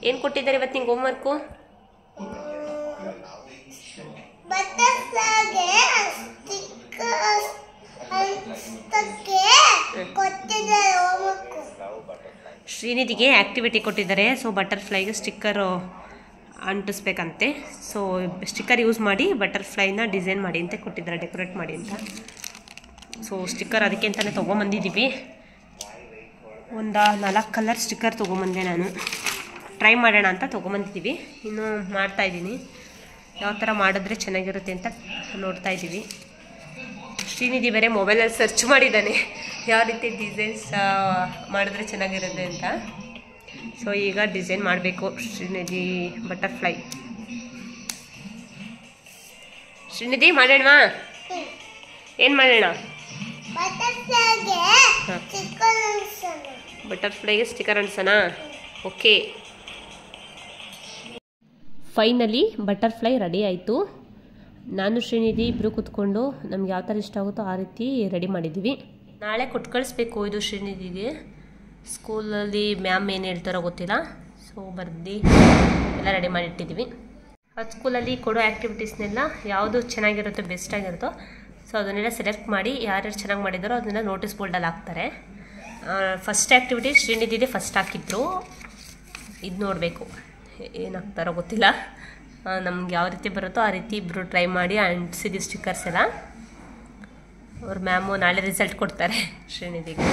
ಏನು ಕೊಟ್ಟಿದ್ದಾರೆ ಇವತ್ತು ನಿಂಗೆ ಹೋಮ್ವರ್ಕು? ಶ್ರೀನಿಧಿಗೆ ಆ್ಯಕ್ಟಿವಿಟಿ ಕೊಟ್ಟಿದ್ದಾರೆ. ಸೊ ಬಟರ್ಫ್ಲೈಗೆ ಸ್ಟಿಕ್ಕರು ಅಂಟಿಸ್ಬೇಕಂತೆ. ಸೊ ಸ್ಟಿಕ್ಕರ್ ಯೂಸ್ ಮಾಡಿ ಬಟರ್ಫ್ಲೈನ ಡಿಸೈನ್ ಮಾಡಿ ಅಂತ ಕೊಟ್ಟಿದ್ದಾರೆ, ಡೆಕೋರೇಟ್ ಮಾಡಿ ಅಂತ. ಸೊ ಸ್ಟಿಕ್ಕರ್ ಅದಕ್ಕೆ ಅಂತಲೇ ತೊಗೊಂಬಂದಿದ್ದೀವಿ. ಒಂದು 4 ಕಲರ್ ಸ್ಟಿಕ್ಕರ್ ತೊಗೊಂಬಂದೆ ನಾನು. ಟ್ರೈ ಮಾಡೋಣ ಅಂತ ತೊಗೊಂಬಂದಿದ್ದೀವಿ. ಇನ್ನೂ ಮಾಡ್ತಾಯಿದ್ದೀನಿ. ಯಾವ ಥರ ಮಾಡಿದ್ರೆ ಚೆನ್ನಾಗಿರುತ್ತೆ ಅಂತ ನೋಡ್ತಾಯಿದ್ದೀವಿ. ಶ್ರೀನಿಧಿ ಬೇರೆ ಮೊಬೈಲಲ್ಲಿ ಸರ್ಚ್ ಮಾಡಿದ್ದಾನೆ ಯಾವ ರೀತಿ ಡಿಸೈನ್ಸ್ ಮಾಡಿದ್ರೆ ಚೆನ್ನಾಗಿರುತ್ತೆ ಅಂತ. ಸೊ ಈಗ ಡಿಸೈನ್ ಮಾಡಬೇಕು ಶ್ರೀನಿಧಿ ಬಟರ್ಫ್ಲೈ. ಶ್ರೀನಿಧಿ ಮಾಡೋಣವಾ? ಏನು ಮಾಡೋಣ? ಬಟರ್ಫ್ಲೈಗೆ ಸ್ಟಿಕ್ಕರ್ ಅಂಟಿಸೋಣ. ಓಕೆ, ಫೈನಲಿ ಬಟರ್ಫ್ಲೈ ರೆಡಿ ಆಯಿತು. ನಾನು ಶ್ರೀನಿಧಿ ಇಬ್ಬರು ಕೂತ್ಕೊಂಡು ನಮ್ಗೆ ಯಾವ ಥರ ಇಷ್ಟ ಆಗುತ್ತೋ ಆ ರೀತಿ ರೆಡಿ ಮಾಡಿದ್ದೀವಿ. ನಾಳೆ ಕೊಟ್ಟು ಕಳಿಸ್ಬೇಕು ಇದು ಶ್ರೀನಿಧಿಗೆ. ಸ್ಕೂಲಲ್ಲಿ ಮ್ಯಾಮ್ ಏನು ಹೇಳ್ತಾರೋ ಗೊತ್ತಿಲ್ಲ. ಸೊ ಬರ್ದು ಎಲ್ಲ ರೆಡಿ ಮಾಡಿಟ್ಟಿದ್ದೀವಿ. ಅದು ಸ್ಕೂಲಲ್ಲಿ ಕೊಡೋ ಆ್ಯಕ್ಟಿವಿಟೀಸ್ನೆಲ್ಲ ಯಾವುದು ಚೆನ್ನಾಗಿರುತ್ತೋ ಬೆಸ್ಟಾಗಿರುತ್ತೋ ಸೊ ಅದನ್ನೆಲ್ಲ ಸೆಲೆಕ್ಟ್ ಮಾಡಿ ಯಾರ್ಯಾರು ಚೆನ್ನಾಗಿ ಮಾಡಿದಾರೋ ಅದನ್ನೆಲ್ಲ ನೋಟಿಸ್ ಬೋರ್ಡಲ್ಲಿ ಹಾಕ್ತಾರೆ. ಫಸ್ಟ್ ಆ್ಯಕ್ಟಿವಿಟಿ ಶ್ರೀನಿಧಿದೆ ಫಸ್ಟ್ ಹಾಕಿದ್ರು. ಇದು ನೋಡಬೇಕು ಏನು ಹಾಕ್ತಾರೋ ಗೊತ್ತಿಲ್ಲ. ನಮ್ಗೆ ಯಾವ ರೀತಿ ಬರುತ್ತೋ ಆ ರೀತಿ ಇಬ್ಬರು ಟ್ರೈ ಮಾಡಿ ಅಂಟಿಸಿದ್ವಿ ಸ್ಟಿಕ್ಕರ್ಸ್ ಎಲ್ಲ. ಅವ್ರ ಮ್ಯಾಮು ನಾಳೆ ರಿಸಲ್ಟ್ ಕೊಡ್ತಾರೆ ಶ್ರೀನಿಧಿಗೆ.